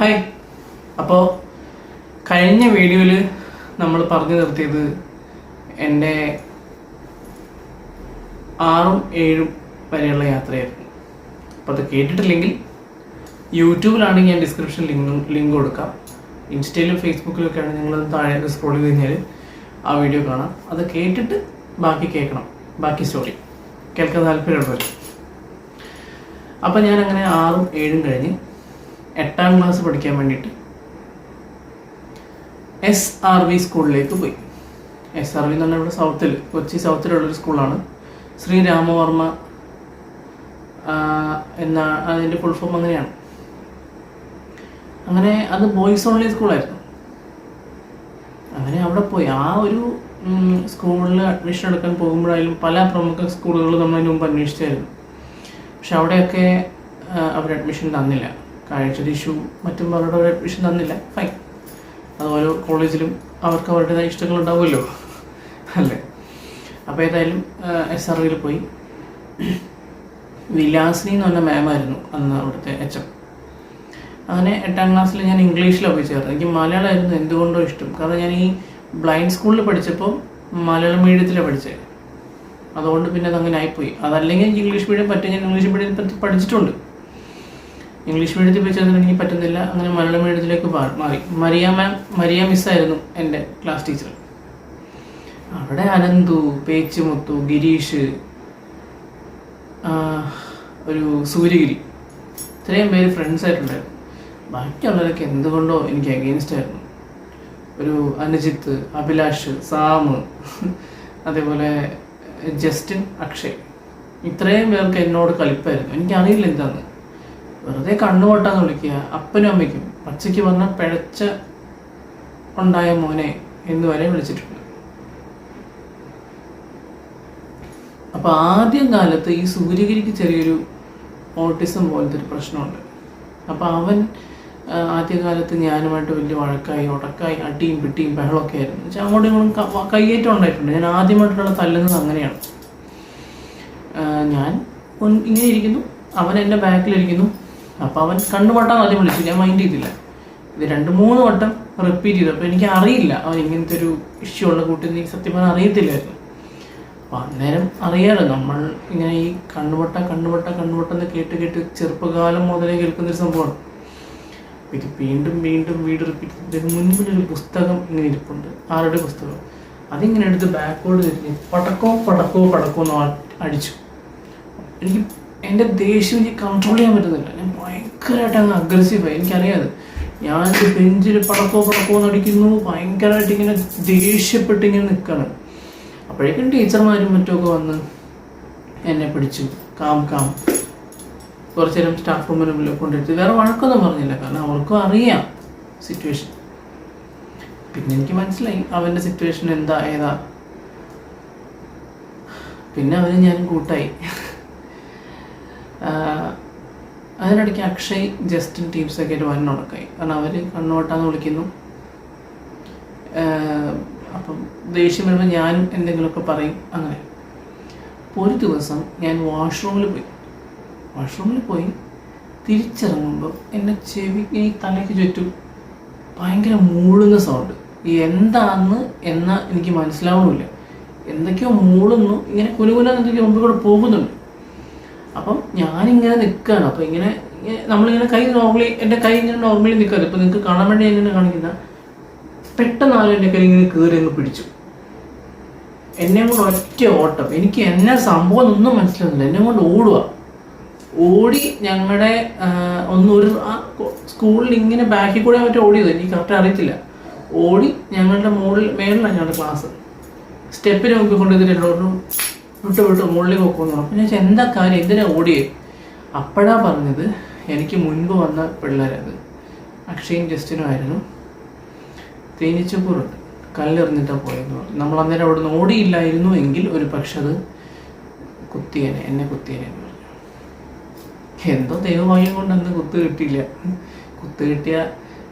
Hi. അപ്പോൾ കഴിഞ്ഞ വീഡിയോയിൽ നമ്മൾ പറഞ്ഞു നിർത്തിയത് എൻ്റെ 6ഉം 7ഉം വരെയുള്ള യാത്രയായിരുന്നു. അപ്പോൾ അത് കേട്ടിട്ടില്ലെങ്കിൽ യൂട്യൂബിലാണെങ്കിൽ ഞാൻ ഡിസ്ക്രിപ്ഷൻ ലിങ്ക് കൊടുക്കാം. ഇൻസ്റ്റയിലും ഫേസ്ബുക്കിലും ഒക്കെയാണ് നിങ്ങളത് താഴെ സ്ക്രോൾ ചെയ്ത് കഴിഞ്ഞാൽ ആ വീഡിയോ കാണാം. അത് കേട്ടിട്ട് ബാക്കി കേൾക്കണം, ബാക്കി സ്റ്റോറി കേൾക്കാൻ താല്പര്യമുള്ളവർ. അപ്പം ഞാൻ അങ്ങനെ 6ഉം 7ഉം കഴിഞ്ഞ് 8ാം ക്ലാസ് പഠിക്കാൻ വേണ്ടിയിട്ട് SRV സ്കൂളിലേക്ക് പോയി. SRV എന്ന് പറഞ്ഞാൽ ഇവിടെ കൊച്ചി സൗത്തിലുള്ളൊരു സ്കൂളാണ്. ശ്രീ രാമവർമ്മ എന്ന അതിൻ്റെ ഫുൾ ഫോം അങ്ങനെയാണ്. അങ്ങനെ അത് ബോയ്സ് ഓൺലി സ്കൂളായിരുന്നു. അങ്ങനെ അവിടെ പോയി ആ ഒരു സ്കൂളിൽ അഡ്മിഷൻ എടുക്കാൻ പോകുമ്പോഴായാലും പല പ്രമുഖ സ്കൂളുകൾ നമ്മളതിന് മുമ്പ് അന്വേഷിച്ചായിരുന്നു. പക്ഷെ അവിടെയൊക്കെ അവർ അഡ്മിഷൻ തന്നില്ല. കാഴ്ച ഇഷ്യൂ മറ്റും അവരുടെ ഒരു അഡ്മിഷൻ തന്നില്ല. ഫൈൻ, അത് ഓരോ കോളേജിലും അവർക്ക് അവരുടേതായ ഇഷ്ടങ്ങളുണ്ടാവുമല്ലോ അല്ലേ. അപ്പോൾ ഏതായാലും SRVയിൽ പോയി. വിലാസിനി എന്ന് പറഞ്ഞ മാമായിരുന്നു അന്ന് അവിടുത്തെ HM. അങ്ങനെ 8ാം ക്ലാസ്സിൽ ഞാൻ ഇംഗ്ലീഷിലാണ് പോയി ചേർന്നത്. എനിക്ക് മലയാളമായിരുന്നു എന്തുകൊണ്ടോ ഇഷ്ടം. കാരണം ഞാൻ ഈ ബ്ലൈൻഡ് സ്കൂളിൽ പഠിച്ചപ്പോൾ മലയാളം മീഡിയത്തിലാണ് പഠിച്ചത്. അതുകൊണ്ട് പിന്നെ അതങ്ങനെ ആയിപ്പോയി. അതല്ലെങ്കിൽ എനിക്ക് ഇംഗ്ലീഷ് മീഡിയം പറ്റും. ഞാൻ ഇംഗ്ലീഷ് മീഡിയത്തിൽ പഠിച്ചിട്ടുണ്ട്. ഇംഗ്ലീഷ് മീഡിയത്തിൽ പോയി ചേർന്നിട്ട് എനിക്ക് പറ്റുന്നില്ല. അങ്ങനെ മലയാളം മീഡിയത്തിലേക്ക് മാറി. മരിയ മിസ്സായിരുന്നു എൻ്റെ ക്ലാസ് ടീച്ചർ. അവിടെ അനന്തു, പേച്ചുമുത്തു, ഗിരീഷ്, ഒരു സൂര്യഗിരി, ഇത്രയും പേര് ഫ്രണ്ട്സ് ആയിട്ടുണ്ടായിരുന്നു. ബാക്കിയുള്ളവരൊക്കെ എന്തുകൊണ്ടോ എനിക്ക് അഗെയിൻസ്റ്റ് ആയിരുന്നു. ഒരു അനുജിത്ത്, അഭിലാഷ്, സാമ്, അതേപോലെ ജസ്റ്റിൻ, അക്ഷയ്, ഇത്രയും പേർക്ക് എന്നോട് കളിപ്പായിരുന്നു. എനിക്കറിയില്ല എന്താന്ന്. വെറുതെ കണ്ണുപൊട്ടാന്ന് വിളിക്കുക. അപ്പനും അമ്മയ്ക്കും പച്ചയ്ക്ക് പറഞ്ഞാൽ പിഴച്ച ഉണ്ടായ മോനെ എന്ന് വരെ വിളിച്ചിട്ടുണ്ട്. അപ്പോൾ ആദ്യം കാലത്ത് ഈ സൂര്യഗിരിക്ക് ചെറിയൊരു ഓട്ടിസം പോലത്തെ ഒരു പ്രശ്നമുണ്ട്. അപ്പോൾ അവൻ ആദ്യകാലത്ത് ഞാനുമായിട്ട് വലിയ വഴക്കായി, ഉടക്കായി, അടിയും പിട്ടിയും ബഹളമൊക്കെ ആയിരുന്നു. വെച്ചാൽ അങ്ങോട്ടും ഇങ്ങോട്ടും കയ്യേറ്റം ഉണ്ടായിട്ടുണ്ട്. ഞാൻ ആദ്യമായിട്ടുള്ള തല്ലുന്നത് അങ്ങനെയാണ്. ഞാൻ ഇങ്ങനെ ഇരിക്കുന്നു, അവൻ എൻ്റെ ബാക്കിലിരിക്കുന്നു. അപ്പോൾ അവൻ കണ്ണുപൊട്ടാൻ ആദ്യം വിളിച്ചു. ഞാൻ മൈൻഡ് ചെയ്തില്ല. ഇത് 2-3 വട്ടം റിപ്പീറ്റ് ചെയ്തു. അപ്പോൾ എനിക്ക് അറിയില്ല അവൻ ഇങ്ങനത്തെ ഒരു ഇഷ്യൂ ഉള്ള കൂട്ടി എനിക്ക് സത്യം പറഞ്ഞാൽ അറിയത്തില്ലായിരുന്നു. അപ്പോൾ അന്നേരം അറിയാലോ, നമ്മൾ ഇങ്ങനെ ഈ കണ്ണുപൊട്ടെന്ന് കേട്ട് ചെറുപ്പകാലം മുതലേ കേൾക്കുന്നൊരു സംഭവമാണ്. ഇത് വീണ്ടും വീണ്ടും റിപ്പീറ്റ്. ഇതിന് മുൻപിലൊരു പുസ്തകം ഇങ്ങനെ ഇരിപ്പുണ്ട്, ആരുടെ പുസ്തകം. അതിങ്ങനെ എടുത്ത് ബാക്കോട് തിരിഞ്ഞ് പടക്കോ എന്ന് അടിച്ചു. എനിക്ക് എൻ്റെ ദേഷ്യം എനിക്ക് കൺട്രോൾ ചെയ്യാൻ പറ്റുന്നില്ല. ഞാൻ ഭയങ്കരമായിട്ട് അങ്ങ് അഗ്രസീവായി. എനിക്കറിയാതെ ഞാൻ ബെഞ്ചിൽ പടക്കോ എന്ന് അടിക്കുന്നു. ഭയങ്കരമായിട്ട് ഇങ്ങനെ ദേഷ്യപ്പെട്ട് ഇങ്ങനെ നിൽക്കുകയാണ്. അപ്പോഴേക്കും ടീച്ചർമാരും മറ്റുമൊക്കെ വന്ന് എന്നെ പിടിച്ചു. കാം കുറച്ചു നേരം സ്റ്റാഫ് റൂമിന് മുന്നിൽ കൊണ്ടിരുത്തി. വേറെ വഴക്കൊന്നും പറഞ്ഞില്ല, കാരണം അവർക്കും അറിയാം സിറ്റുവേഷൻ. പിന്നെ എനിക്ക് മനസ്സിലായി അവൻ്റെ സിറ്റുവേഷൻ ഏതാ. പിന്നെ അവന് ഞാനും കൂട്ടായി. അതിനിടയ്ക്ക് അക്ഷയ്, ജസ്റ്റിൻ ടീംസൊക്കെ ആയിട്ട് വന്നുടക്കായി. കാരണം അവർ കണ്ണുവട്ടാന്ന് വിളിക്കുന്നു. അപ്പം ദേഷ്യം വരുമ്പോൾ ഞാനും എന്തെങ്കിലുമൊക്കെ പറയും. അങ്ങനെ ഒരു ദിവസം ഞാൻ വാഷ്റൂമിൽ പോയി തിരിച്ചിറങ്ങുമ്പോൾ എൻ്റെ ചെവിക്ക് ഈ തലയ്ക്ക് ചുറ്റും ഭയങ്കര മൂളുന്ന സൗണ്ട്. എന്നാ എനിക്ക് മനസ്സിലാവുന്നില്ല. എന്തൊക്കെയോ മൂളുന്നു, ഇങ്ങനെ കുനുകുനെന്തൊക്കെയോ മുമ്പിൽ കൂടെ പോകുന്നുണ്ട്. അപ്പം ഞാനിങ്ങനെ നിൽക്കുകയാണ്. അപ്പോൾ ഇങ്ങനെ നമ്മളിങ്ങനെ എൻ്റെ കൈ ഇങ്ങനെ നോർമലി നിൽക്കാറ്. ഇപ്പോൾ നിങ്ങൾക്ക് കാണാൻ വേണ്ടി ഇങ്ങനെ കാണിക്കുന്ന പെട്ടെന്ന് ആരും എൻ്റെ കൈ ഇങ്ങനെ കയറി അങ്ങ് പിടിച്ചു. എന്നെ കൊണ്ട് ഒറ്റ ഓട്ടം. എനിക്ക് എന്നാ സംഭവം ഒന്നും മനസ്സിലാവുന്നില്ല. എന്നെ കൊണ്ട് ഓടി ഞങ്ങളുടെ സ്കൂളിൽ ഇങ്ങനെ ബാക്കിൽ കൂടെ മറ്റേ ഓടിയത്, എനിക്ക് കറക്റ്റ് അറിയത്തില്ല. ഓടി ഞങ്ങളുടെ മേളിലാണ് ഞങ്ങളുടെ ക്ലാസ്. സ്റ്റെപ്പിന് മുമ്പിൽ കൊണ്ടുവന്നിട്ട് വിട്ട് മുകളിലേക്ക് നോക്കുന്നു. അപ്പം ഞാൻ എന്താ കാര്യം, എന്തിനാ ഓടിയത്? അപ്പോഴാണ് പറഞ്ഞത് എനിക്ക് മുൻപ് വന്ന പിള്ളേരത് അക്ഷയും ജസ്റ്റിനും ആയിരുന്നു. തേനീച്ചക്കൂറുണ്ട്, കല്ലെറിഞ്ഞിട്ടാണ് പോയെന്ന് പറഞ്ഞു. നമ്മൾ അന്നേരം അവിടെ നിന്ന് ഓടിയില്ലായിരുന്നു എങ്കിൽ ഒരു പക്ഷെ അത് എന്നെ കുത്തിയേനെ എന്ന് പറഞ്ഞു. എന്തോ ദൈവഭാഗ്യം കൊണ്ട് അന്ന് കുത്ത് കിട്ടിയ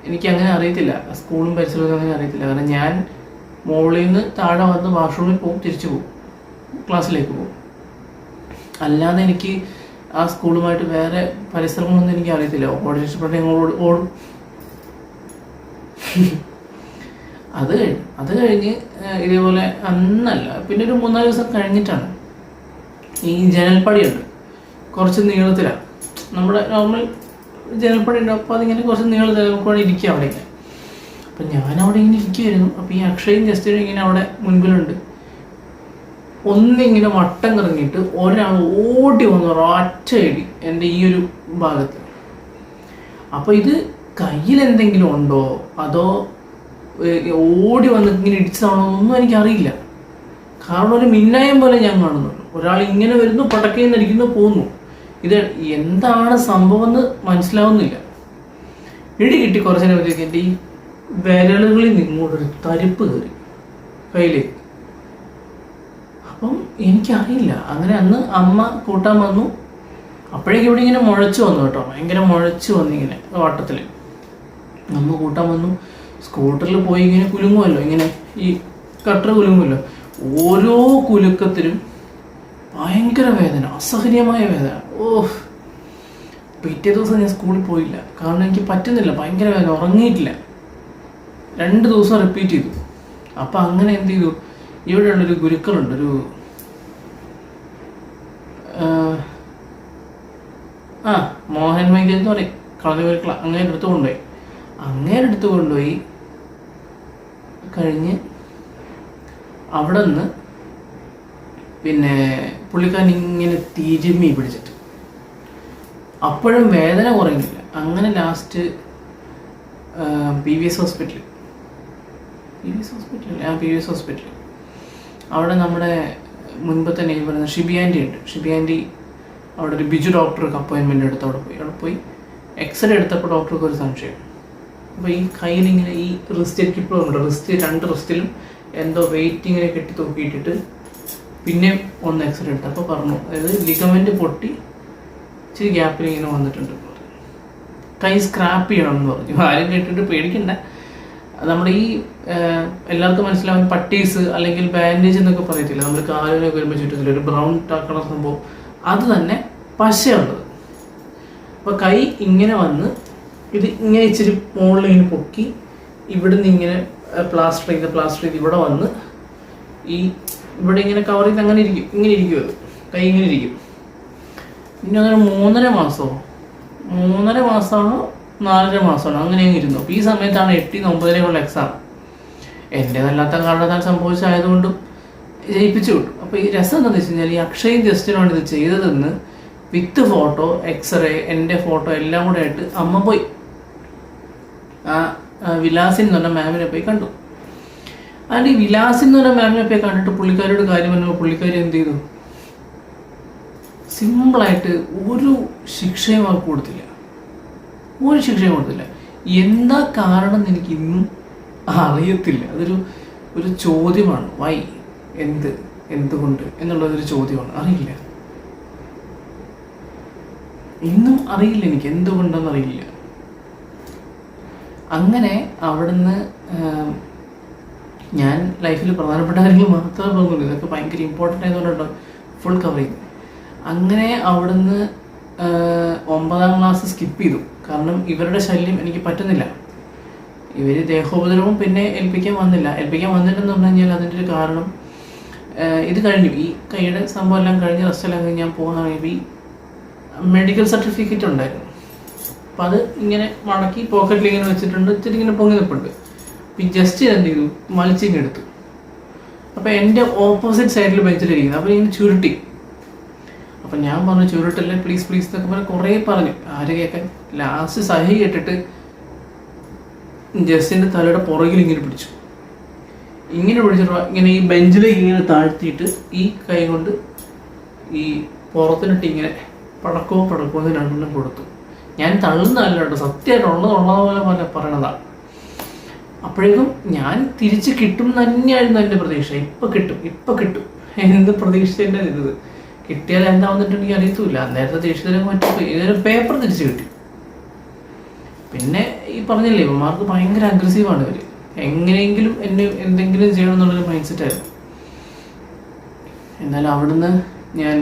എനിക്കങ്ങനെ അറിയത്തില്ല. സ്കൂളും പരിസരവും അങ്ങനെ അറിയത്തില്ല. കാരണം ഞാൻ മുകളിൽ നിന്ന് താഴെ വന്ന് വാഷ്റൂമിൽ പോകും, തിരിച്ചു പോകും, ക്ലാസ്സിലേക്ക് പോകും. അല്ലാതെ എനിക്ക് ആ സ്കൂളുമായിട്ട് വേറെ പരിസരങ്ങളൊന്നും എനിക്ക് അറിയത്തില്ല. ഓടി ഇഷ്ടപ്പെട്ട ഓടും. അത് കഴിഞ്ഞ് ഇതേപോലെ അന്നല്ല, പിന്നെ ഒരു 3-4 ദിവസം കഴിഞ്ഞിട്ടാണ് ഈ ജനൽപ്പടിയുണ്ട്, കുറച്ച് നീളത്തിലാണ്, നമ്മുടെ നോർമൽ ജനൽപ്പടി ഉണ്ട്. അപ്പോൾ അതിങ്ങനെ കുറച്ച് നീളത്തിൽ നമുക്ക് ഇരിക്കുക അവിടെയൊക്കെ. അപ്പം ഞാനവിടെ ഇങ്ങനെ ഇരിക്കുമായിരുന്നു. അപ്പോൾ ഈ അക്ഷയും ജസ്റ്റിനും ഇങ്ങനെ അവിടെ മുൻപിലുണ്ട്. ഒന്നിങ്ങനെ വട്ടം കറങ്ങിയിട്ട് ഒരാൾ ഓടി വന്നു ഒറ്റയടി എൻ്റെ ഈ ഒരു ഭാഗത്ത്. അപ്പോൾ ഇത് കയ്യിലെന്തെങ്കിലും ഉണ്ടോ അതോ ഓടി വന്ന് ഇങ്ങനെ ഇടിച്ചതാണോ ഒന്നും എനിക്കറിയില്ല. കാരണം ഒരു മിന്നായം പോലെ ഞാൻ കാണുന്നുള്ളൂ. ഒരാൾ ഇങ്ങനെ വരുന്നു, പടക്കയിൽ അടിക്കുന്നു, പോകുന്നു. ഇത് എന്താണ് സംഭവം എന്ന് മനസ്സിലാവുന്നില്ല. ഇടി കിട്ടി കുറച്ച് നേരത്തേക്ക് എൻ്റെ ഈ വിരലുകളിൽ നിങ്ങോട്ടൊരു തരിപ്പ് കയറി കയ്യിലേക്ക്. അപ്പം എനിക്കറിയില്ല. അങ്ങനെ അന്ന് അമ്മ കൂട്ടാൻ വന്നു. അപ്പോഴേക്കും ഇവിടെ ഇങ്ങനെ മുഴച്ചു വന്നു കേട്ടോ, ഭയങ്കര മുഴച്ചു വന്നിങ്ങനെ വട്ടത്തിൽ. അമ്മ കൂട്ടാൻ വന്നു. സ്കൂട്ടറിൽ പോയി ഇങ്ങനെ കുലുങ്ങുമല്ലോ, ഇങ്ങനെ ഈ കട്ടർ കുലുങ്ങുമല്ലോ. ഓരോ കുലുക്കത്തിലും ഭയങ്കര വേദന, അസഹനീയമായ വേദന. പിറ്റേ ദിവസം ഞാൻ സ്കൂളിൽ പോയില്ല, കാരണം എനിക്ക് പറ്റുന്നില്ല, ഭയങ്കര വേദന, ഉറങ്ങിയിട്ടില്ല. 2 ദിവസം റിപ്പീറ്റ് ചെയ്തു. അപ്പം അങ്ങനെ എന്ത് ചെയ്തു, ഇവിടെയുള്ളൊരു ഗുരുക്കളുണ്ട്, ഒരു മോഹൻ വൈദ്യൻ എന്ന് പറയും, കളരി ഗുരുക്കള. അങ്ങേരെടുത്ത് കൊണ്ടുപോയി കഴിഞ്ഞ് അവിടെ നിന്ന് പിന്നെ പുള്ളിക്കാരൻ ഇങ്ങനെ തിരുമ്മി പിടിച്ചിട്ട് അപ്പോഴും വേദന കുറയുന്നില്ല. അങ്ങനെ ലാസ്റ്റ് PVS ഹോസ്പിറ്റൽ അവിടെ നമ്മുടെ മുൻപത്തെ നെയ്ബർ ഷിബി ആൻറ്റി ഉണ്ട്. ഷിബി ആൻറ്റി അവിടെ ഒരു ബിജു ഡോക്ടർക്ക് അപ്പോയിൻമെൻ്റ് എടുത്ത് അവിടെ പോയി എക്സ്റേ എടുത്തപ്പോൾ ഡോക്ടർക്ക് ഒരു സംശയം. അപ്പോൾ ഈ കയ്യിലിങ്ങനെ ഈ റിസ്റ്റ് എനിക്കിപ്പോഴും ഉണ്ട്, 2 റിസ്റ്റിലും എന്തോ വെയിറ്റ് ഇങ്ങനെ കെട്ടി തൂക്കിയിട്ടിട്ട് പിന്നെ ഒന്ന് എക്സ്റേ എടുത്ത് അപ്പോൾ പറഞ്ഞു, അതായത് ലിഗമെൻറ്റ് പൊട്ടി ഇച്ചിരി ഗ്യാപ്പിൽ ഇങ്ങനെ വന്നിട്ടുണ്ട്. കൈ സ്ക്രാപ്പ് ചെയ്യണം എന്ന് പറഞ്ഞു. ആരും കേട്ടിട്ട് പേടിക്കണ്ട. നമ്മുടെ ഈ എല്ലാവർക്കും മനസ്സിലാവും പട്ടീസ് അല്ലെങ്കിൽ ബാൻഡേജ് എന്നൊക്കെ പറയത്തില്ല, നമ്മൾ കാലിനൊക്കെ വരുമ്പോൾ ചുറ്റത്തില്ല ഒരു ബ്രൗൺ കളർ സംഭവം, അത് തന്നെ പശയുള്ളത്. അപ്പോൾ കൈ ഇങ്ങനെ വന്ന് ഇത് ഇങ്ങനെ ഇച്ചിരി മുകളിൽ ഇങ്ങനെ പൊക്കി ഇവിടുന്ന് ഇങ്ങനെ പ്ലാസ്റ്റർ ചെയ്ത് ഇവിടെ വന്ന് ഈ ഇവിടെ ഇങ്ങനെ കവർ ചെയ്ത് അങ്ങനെ ഇരിക്കും, ഇങ്ങനെ ഇരിക്കും, അത് കൈ ഇങ്ങനെ ഇരിക്കും. പിന്നെ അങ്ങനെ 3.5 മാസമോ 4.5 മാസമാണോ അങ്ങനെ ഇരുന്നു. അപ്പോൾ ഈ സമയത്താണ് 8-ന് 9-നുള്ള എക്സാം. എൻ്റേതല്ലാത്ത കാരണത്താൽ സംഭവിച്ചായതുകൊണ്ടും ജയിപ്പിച്ചു വിട്ടു. അപ്പോൾ ഈ രസം എന്താണെന്ന് വെച്ച് കഴിഞ്ഞാൽ ഈ അക്ഷയും ജസ്റ്റിനാണ് ഇത് ചെയ്തതെന്ന് വിത്ത് ഫോട്ടോ, എക്സ്റേ, എൻ്റെ ഫോട്ടോ എല്ലാം കൂടെ ആയിട്ട് അമ്മ പോയി ആ വിലാസിൻ എന്ന് പറഞ്ഞ മാമിനെ പോയി കണ്ടു. അതിൻ്റെ ഈ വിലാസിൻ എന്ന് പറഞ്ഞ മാമിനെ പോയി കണ്ടിട്ട് പുള്ളിക്കാരിയോട് കാര്യം പറഞ്ഞപ്പോൾ പുള്ളിക്കാരി എന്ത് ചെയ്തു, സിമ്പിളായിട്ട് ഒരു ശിക്ഷയും അവർക്ക് കൊടുത്തില്ല. എന്താ കാരണം എന്ന് എനിക്ക് ഇന്നും അറിയത്തില്ല. ഒരു ചോദ്യമാണ്. വൈ, എന്തുകൊണ്ട് എന്നുള്ളതൊരു ചോദ്യമാണ്. അറിയില്ല, ഇന്നും അറിയില്ല എനിക്ക് എന്തുകൊണ്ടെന്ന് അറിയില്ല. അങ്ങനെ അവിടുന്ന് ഞാൻ ലൈഫിൽ പ്രധാനപ്പെട്ട കാര്യങ്ങൾ മാത്രമേ പറഞ്ഞുള്ളൂ. ഇതൊക്കെ ഭയങ്കര ഇമ്പോർട്ടൻ്റ് ആയതുകൊണ്ടാണ് ഫുൾ കവർ ചെയ്തത്. അങ്ങനെ അവിടുന്ന് 9ാം ക്ലാസ് സ്കിപ്പ് ചെയ്തു. കാരണം ഇവരുടെ ശല്യം എനിക്ക് പറ്റുന്നില്ല. ഇവർ ദേഹോപദ്രവം പിന്നെ ഏൽപ്പിക്കാൻ വന്നിട്ടെന്ന് പറഞ്ഞു കഴിഞ്ഞാൽ അതിൻ്റെ ഒരു കാരണം ഇത് കഴിഞ്ഞു. ഈ കൈയുടെ സംഭവം എല്ലാം കഴിഞ്ഞ് റെസ്റ്റെല്ലാം കഴിഞ്ഞ് ഞാൻ പോകുന്ന ഈ മെഡിക്കൽ സർട്ടിഫിക്കറ്റ് ഉണ്ടായിരുന്നു. അപ്പം അത് ഇങ്ങനെ മടക്കി പോക്കറ്റിൽ ഇങ്ങനെ വെച്ചിട്ടുണ്ട്, ഇച്ചിരി ഇങ്ങനെ പൊങ്ങി നിൽപ്പുണ്ട്. അപ്പം ജസ്റ്റ് എന്ത് ചെയ്തു, വലിച്ചിങ് എടുത്തു. അപ്പം എൻ്റെ ഓപ്പോസിറ്റ് സൈഡിൽ ബെഞ്ചിലിരിക്കുന്നത്. അപ്പം ഇങ്ങനെ ചുരുട്ടി. അപ്പം ഞാൻ പറഞ്ഞു ചുരുട്ടല്ലേ പ്ലീസ് എന്നൊക്കെ പറഞ്ഞ് കുറേ പറഞ്ഞു. ആര് കേൾക്കാൻ. ലാസ്റ്റ് സഹി കേട്ടിട്ട് ജസ്റ്റിൻ്റെ തലയുടെ പുറകിൽ ഇങ്ങനെ പിടിച്ചു. ഇങ്ങനെ ഈ ബെഞ്ചിലേക്ക് ഇങ്ങനെ താഴ്ത്തിയിട്ട് ഈ കൈ കൊണ്ട് ഈ പുറത്തിനിട്ട് ഇങ്ങനെ പടക്കവും 2 കൊടുത്തു. ഞാൻ തള്ളുന്നതല്ല കേട്ടോ, സത്യമായിട്ടുള്ളതുപോലെ പറയണതാണ്. അപ്പോഴേക്കും ഞാൻ തിരിച്ച് കിട്ടും തന്നെയായിരുന്നു എൻ്റെ പ്രതീക്ഷ. ഇപ്പം കിട്ടും എന്ത് പ്രതീക്ഷിച്ചതിൻ്റെ ഇത് കിട്ടിയാൽ എന്താവുന്നിട്ട് എനിക്ക് അറിയത്തില്ല. നേരത്തെ ദേഷ്യത്തിലേക്ക് മറ്റു ഇതൊരു പേപ്പർ തിരിച്ച് കിട്ടി. പിന്നെ ഈ പറഞ്ഞില്ലേ, ഇവന്മാർക്ക് ഭയങ്കര അഗ്രസീവാണ് ഇവർ. എങ്ങനെയെങ്കിലും എന്നെ എന്തെങ്കിലും ചെയ്യണം എന്നുള്ളൊരു മൈൻഡ് സെറ്റായിരുന്നു. എന്നാലും അവിടുന്ന് ഞാൻ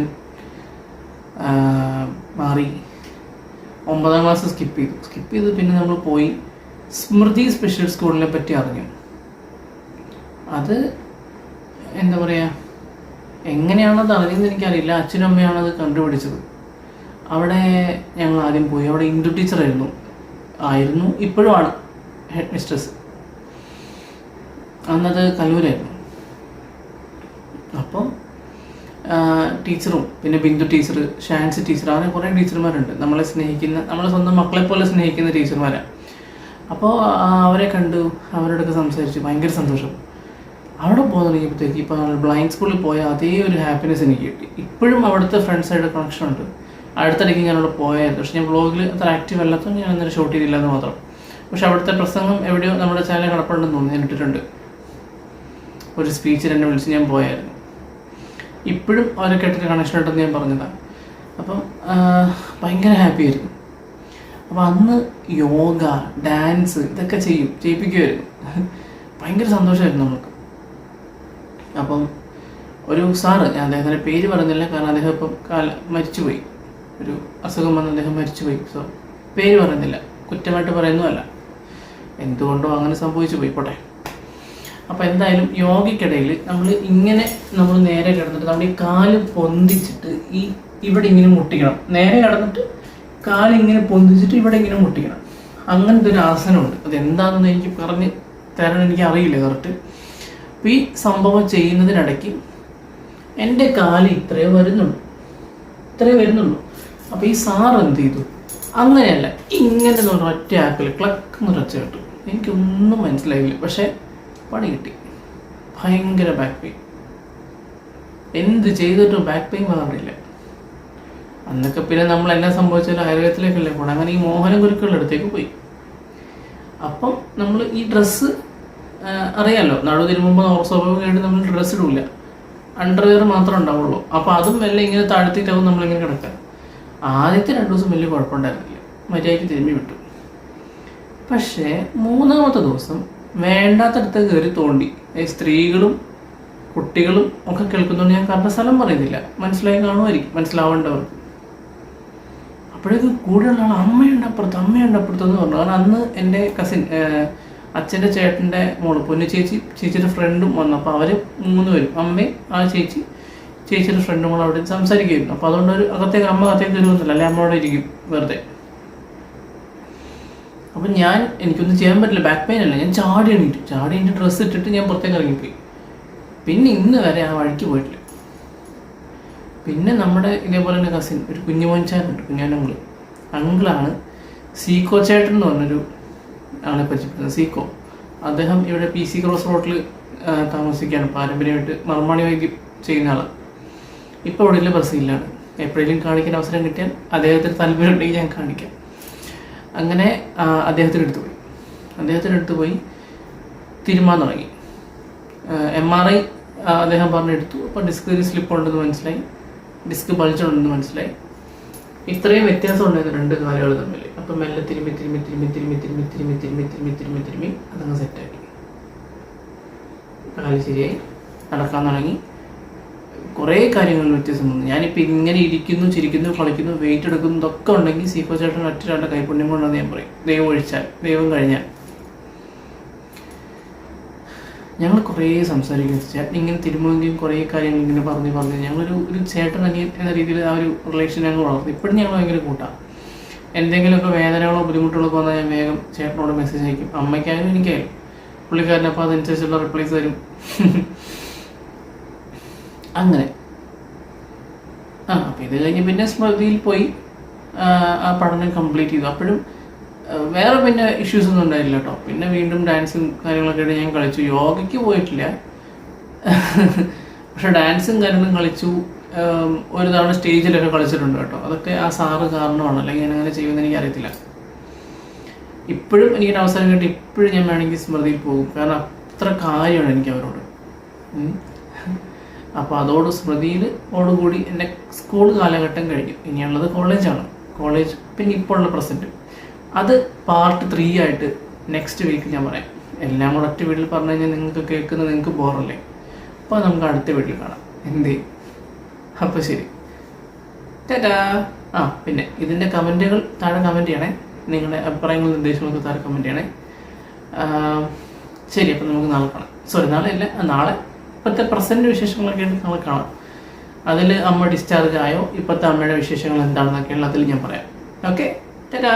മാറി 9ാം ക്ലാസ് സ്കിപ്പ് ചെയ്തു. പിന്നെ നമ്മൾ പോയി സ്മൃതി സ്പെഷ്യൽ സ്കൂളിനെ പറ്റി അറിഞ്ഞു. അത് എന്താ പറയുക, എങ്ങനെയാണത് അറിഞ്ഞതെന്ന് എനിക്കറിയില്ല. അച്ഛനും അമ്മയാണത് കണ്ടുപിടിച്ചത്. അവിടെ ഞങ്ങൾ ആദ്യം പോയി. അവിടെ ഹിന്ദു ടീച്ചറായിരുന്നു, ഇപ്പോഴും ആണ് ഹെഡ് മിസ്ട്രസ്. അന്നത് കല്ലൂരായിരുന്നു. അപ്പം ടീച്ചറും പിന്നെ ബിന്ദു ടീച്ചർ, ഷാൻസി ടീച്ചർ, അങ്ങനെ കുറേ ടീച്ചർമാരുണ്ട്. നമ്മളെ സ്നേഹിക്കുന്ന, നമ്മളെ സ്വന്തം മക്കളെ പോലെ സ്നേഹിക്കുന്ന ടീച്ചർമാരാണ്. അപ്പോൾ അവരെ കണ്ടു, അവരോടൊക്കെ സംസാരിച്ചു. ഭയങ്കര സന്തോഷം. അവിടെ പോകാൻ തുടങ്ങിയപ്പോഴത്തേക്ക് ഇപ്പോൾ ബ്ലൈൻഡ് സ്കൂളിൽ പോയ അതേ ഒരു ഹാപ്പിനെസ് എനിക്ക് കിട്ടി. ഇപ്പോഴും അവിടുത്തെ ഫ്രണ്ട്സായിട്ട് കണക്ഷൻ ഉണ്ട്. അടുത്തിടയ്ക്ക് ഞാനവിടെ പോയായിരുന്നു. പക്ഷെ ഞാൻ വ്ളോഗിൽ അത്ര ആക്റ്റീവ് അല്ലാത്തതുകൊണ്ട് ഞാൻ അന്നേരം ഷൂട്ട് ചെയ്തില്ല എന്ന് മാത്രം. പക്ഷെ അവിടുത്തെ പ്രസംഗം എവിടെയോ നമ്മുടെ ചാനൽ കിടപ്പുണ്ടെന്ന് തോന്നുന്നു, ഞാൻ ഇട്ടിട്ടുണ്ട്. ഒരു സ്പീച്ചിൽ എന്നെ വിളിച്ച് ഞാൻ പോയായിരുന്നു. ഇപ്പോഴും അവരെ കേട്ടിട്ട് കണക്ഷൻ ഉണ്ടെന്ന് ഞാൻ പറഞ്ഞതാണ്. അപ്പം ഭയങ്കര ഹാപ്പി ആയിരുന്നു. അപ്പം അന്ന് യോഗ, ഡാൻസ് ഇതൊക്കെ ചെയ്യിപ്പിക്കുമായിരുന്നു. ഭയങ്കര സന്തോഷമായിരുന്നു നമുക്ക്. അപ്പം ഒരു സാറ്, ഞാൻ അദ്ദേഹത്തിൻ്റെ പേര് പറയുന്നില്ല, കാരണം അദ്ദേഹം ഇപ്പം മരിച്ചുപോയി. ഒരു അസുഖം വന്ന് അദ്ദേഹം മരിച്ചുപോയി. സോ പേര് പറയുന്നില്ല, കുറ്റമായിട്ട് പറയുന്നതല്ല, എന്തുകൊണ്ടോ അങ്ങനെ സംഭവിച്ചു പോയി, പോട്ടെ. അപ്പോൾ എന്തായാലും യോഗയ്ക്കിടയിൽ നമ്മൾ നേരെ കിടന്നിട്ട് നമ്മുടെ ഈ കാല് പൊന്തിച്ചിട്ട് ഇവിടെ ഇങ്ങനെ മുട്ടിക്കണം. നേരെ കിടന്നിട്ട് കാലിങ്ങനെ പൊന്തിച്ചിട്ട് ഇവിടെ ഇങ്ങനെ മുട്ടിക്കണം. അങ്ങനത്തെ ഒരു ആസനമുണ്ട്. അതെന്താണെന്ന് എനിക്ക് പറഞ്ഞ് തരാൻ എനിക്ക് അറിയില്ല കറക്റ്റ്. അപ്പോൾ ഈ സംഭവം ചെയ്യുന്നതിനിടയ്ക്ക് എൻ്റെ കാല് ഇത്രയേ വരുന്നുള്ളൂ. അപ്പോൾ ഈ സാർ എന്ത് ചെയ്തു, അങ്ങനെയല്ല, ഇങ്ങനെ ഒറ്റ ആക്കൽ ക്ലക്കെന്നൊരൊച്ച കേട്ടു. എനിക്കൊന്നും മനസ്സിലായില്ല. പക്ഷേ പണി കിട്ടി. ഭയങ്കര ബാക്ക് പെയിൻ. എന്ത് ചെയ്തിട്ടും ബാക്ക് പെയിൻ മാറില്ല. അന്നൊക്കെ പിന്നെ നമ്മൾ എന്നാ സംഭവിച്ചാലും ആയുർവേദത്തിലേക്കല്ലേ പോകണം. അങ്ങനെ ഈ മോഹനം ഗുരുക്കളുടെ അടുത്തേക്ക് പോയി. അപ്പം നമ്മൾ ഈ ഡ്രസ്സ് അറിയാമല്ലോ, നടു തിരുമ്പുമ്പോൾ സ്വാഭാവികമായിട്ട് നമ്മൾ ഡ്രസ്സ് ഇടില്ല, അണ്ടർവെയർ മാത്രമേ ഉണ്ടാവുള്ളൂ. അപ്പോൾ അതും മെല്ലെ ഇങ്ങനെ താഴ്ത്തിയിട്ടാവും നമ്മളിങ്ങനെ കിടക്കുക. ആദ്യത്തെ 2 ദിവസം വലിയ കുഴപ്പമുണ്ടായിരുന്നില്ല, മര്യാദയ്ക്ക് തിരുമ്പി വിട്ടു. പക്ഷേ 3ാമത്തെ ദിവസം വേണ്ടാത്തടുത്ത് കയറി തോണ്ടി. സ്ത്രീകളും കുട്ടികളും ഒക്കെ കേൾക്കുന്നുണ്ട്. ഞാൻ കാരണം സ്ഥലം പറയുന്നില്ല, മനസ്സിലായി കാണുമായിരിക്കും, മനസ്സിലാവേണ്ടവർക്ക്. അപ്പോഴേക്ക് കൂടെയുള്ള ആൾ അമ്മയുണ്ട് അപ്പുറത്ത് എന്ന് പറഞ്ഞു. കാരണം അന്ന് എൻ്റെ കസിൻ, അച്ഛൻ്റെ ചേട്ടൻ്റെ മോള് പൊന്നു ചേച്ചിയുടെ ഫ്രണ്ടും വന്നു. അപ്പോൾ അവർ 3 പേരും, അമ്മയും ആ ചേച്ചിയുടെ ഫ്രണ്ടും കൂടെ അവിടെ സംസാരിക്കുമായിരുന്നു. അപ്പോൾ അതുകൊണ്ട് അമ്മ അകത്തേക്ക് വരുമെന്നില്ല, അല്ലെ അമ്മ അവിടെ ഇരിക്കും വെറുതെ. അപ്പം എനിക്കൊന്നും ചെയ്യാൻ പറ്റില്ല, ബാക്ക് പെയിൻ അല്ല. ഞാൻ ചാടി എണീറ്റ് ഡ്രസ്സ് ഇട്ടിട്ട് ഞാൻ പുറത്തേക്ക് ഇറങ്ങിപ്പോയി. പിന്നെ ഇന്ന് വരെ ആ വഴിക്ക് പോയിട്ടില്ല. പിന്നെ നമ്മുടെ ഇതേപോലെ തന്നെ കസിൻ ഒരു കുഞ്ഞുമോൻചാനുണ്ട്, കുഞ്ഞാനങ്ങൾ അങ്കിളാണ് സീക്കോ ചേട്ടൻ എന്ന് പറഞ്ഞൊരു ആളെ പരിചയപ്പെടുന്നത്. സീക്കോ അദ്ദേഹം ഇവിടെ PC ക്രോസ് റോഡിൽ താമസിക്കുകയാണ്. പാരമ്പര്യമായിട്ട് മർമാണി വൈദ്യം ചെയ്യുന്ന ആളാണ്. ഇപ്പോൾ ഇവിടെ ഇല്ല, ബ്രസീലിലാണ്. എപ്പോഴെങ്കിലും കാണിക്കാൻ അവസരം കിട്ടിയാൽ അദ്ദേഹത്തിന് താല്പര്യം ഉണ്ടെങ്കിൽ ഞാൻ കാണിക്കാം. അങ്ങനെ അദ്ദേഹത്തിനടുത്ത് പോയി തിരുമാൻ തുടങ്ങി. MRI അദ്ദേഹം പറഞ്ഞെടുത്തു. അപ്പോൾ ഡിസ്ക് സ്ലിപ്പ് ഉണ്ടെന്ന് മനസ്സിലായി, ഡിസ്ക് ബൾജുണ്ടെന്ന് മനസ്സിലായി. ഇത്രയും വ്യത്യാസം ഉണ്ടായിരുന്നു 2 കാലുകൾ തമ്മിൽ. അപ്പം മെല്ലെ തിരുമ്പി അതങ്ങ് സെറ്റാക്കി. കാല് ശരിയായി, നടക്കാൻ തുടങ്ങി. കുറേ കാര്യങ്ങളിൽ വ്യത്യാസം വന്നു. ഞാനിപ്പോൾ ഇങ്ങനെ ഇരിക്കുന്നു, ചിരിക്കുന്നു, കളിക്കുന്നു, വെയിറ്റ് എടുക്കുന്നു, ഇതൊക്കെ ഉണ്ടെങ്കിൽ സീക്കോ ചേട്ടൻ ഒറ്റ കൈപുണ്യം കൊണ്ടെന്ന് ഞാൻ പറയും. ദൈവം കഴിഞ്ഞാൽ. ഞങ്ങൾ കുറേ സംസാരിക്കും. ചേട്ടൻ ഇങ്ങനെ തിരുമ്പെങ്കിലും കുറേ കാര്യങ്ങൾ ഇങ്ങനെ പറഞ്ഞ് ഞങ്ങളൊരു ചേട്ടൻ അനിയൻ എന്ന രീതിയിൽ ആ ഒരു റിലേഷൻ ഞങ്ങൾ വളർന്നു. ഇപ്പോഴും ഞങ്ങൾ ഭയങ്കര കൂട്ടാണ്. എന്തെങ്കിലുമൊക്കെ വേദനകളോ ബുദ്ധിമുട്ടുകളൊക്കെ വന്നാൽ ഞാൻ വേഗം ചേട്ടനോട് മെസ്സേജ് അയക്കും. അമ്മയ്ക്കായാലും എനിക്കായാലും. പുള്ളിക്കാരനപ്പോൾ അതനുസരിച്ചുള്ള റിപ്ലൈസ് തരും. അങ്ങനെ അപ്പോൾ ഇത് കഴിഞ്ഞ് പിന്നെ സ്മൃതിയിൽ പോയി ആ പഠനം കംപ്ലീറ്റ് ചെയ്തു. അപ്പോഴും വേറെ പിന്നെ ഇഷ്യൂസ് ഒന്നും ഉണ്ടായില്ല കേട്ടോ. പിന്നെ വീണ്ടും ഡാൻസും കാര്യങ്ങളൊക്കെ ആയിട്ട് ഞാൻ കളിച്ചു. യോഗയ്ക്ക് പോയിട്ടില്ല, പക്ഷെ ഡാൻസും കാര്യങ്ങളും കളിച്ചു. ഒരു തവണ സ്റ്റേജിലൊക്കെ കളിച്ചിട്ടുണ്ട് കേട്ടോ. അതൊക്കെ ആ സാറ് കാരണമാണ്, അല്ലെങ്കിൽ ഞാൻ അങ്ങനെ ചെയ്യുമെന്ന് എനിക്കറിയത്തില്ല. ഇപ്പോഴും എനിക്കൊരു അവസരം കിട്ടി, ഇപ്പോഴും ഞാൻ വേണമെങ്കിൽ സ്മൃതിയിൽ പോകും. കാരണം അത്ര കാര്യമാണ് എനിക്ക് അവരോട്. അപ്പോൾ അതോട് സ്മൃതിയിലോടുകൂടി എൻ്റെ സ്കൂൾ കാലഘട്ടം കഴിഞ്ഞു. ഇനിയുള്ളത് കോളേജാണ്. കോളേജ് പിന്നെ ഇപ്പോൾ ഉള്ള പ്രസൻറ്റ്, അത് പാർട്ട് 3 ആയിട്ട് നെക്സ്റ്റ് വീക്ക് ഞാൻ പറയാം. എല്ലാം കൂടെ ഒറ്റ വീട്ടിൽ പറഞ്ഞു കഴിഞ്ഞാൽ നിങ്ങൾക്ക് കേൾക്കുന്നത് നിങ്ങൾക്ക് ബോറല്ലേ. അപ്പോൾ നമുക്ക് അടുത്ത വീട്ടിൽ കാണാം. എന്തേ, അപ്പോൾ ശരി, ടാറ്റാ. പിന്നെ ഇതിൻ്റെ കമൻറ്റുകൾ താഴെ കമൻറ്റ് ചെയ്യണേ. നിങ്ങളുടെ അഭിപ്രായങ്ങളും നിർദ്ദേശങ്ങളൊക്കെ താഴെ കമൻറ്റ് ചെയ്യണേ. ശരി, അപ്പം നമുക്ക് നാളെ കാണാം. സോറി, നാളെ അല്ല, നാളെ ഇപ്പോഴത്തെ പ്രസൻറ്റ് വിശേഷങ്ങളൊക്കെ നാളെ കാണാം. അതിൽ അമ്മ ഡിസ്ചാർജ് ആയോ, ഇപ്പോഴത്തെ അമ്മയുടെ വിശേഷങ്ങൾ എന്താണെന്നൊക്കെയുള്ള അതിൽ ഞാൻ പറയാം. ഓക്കെ, ടാറ്റാ.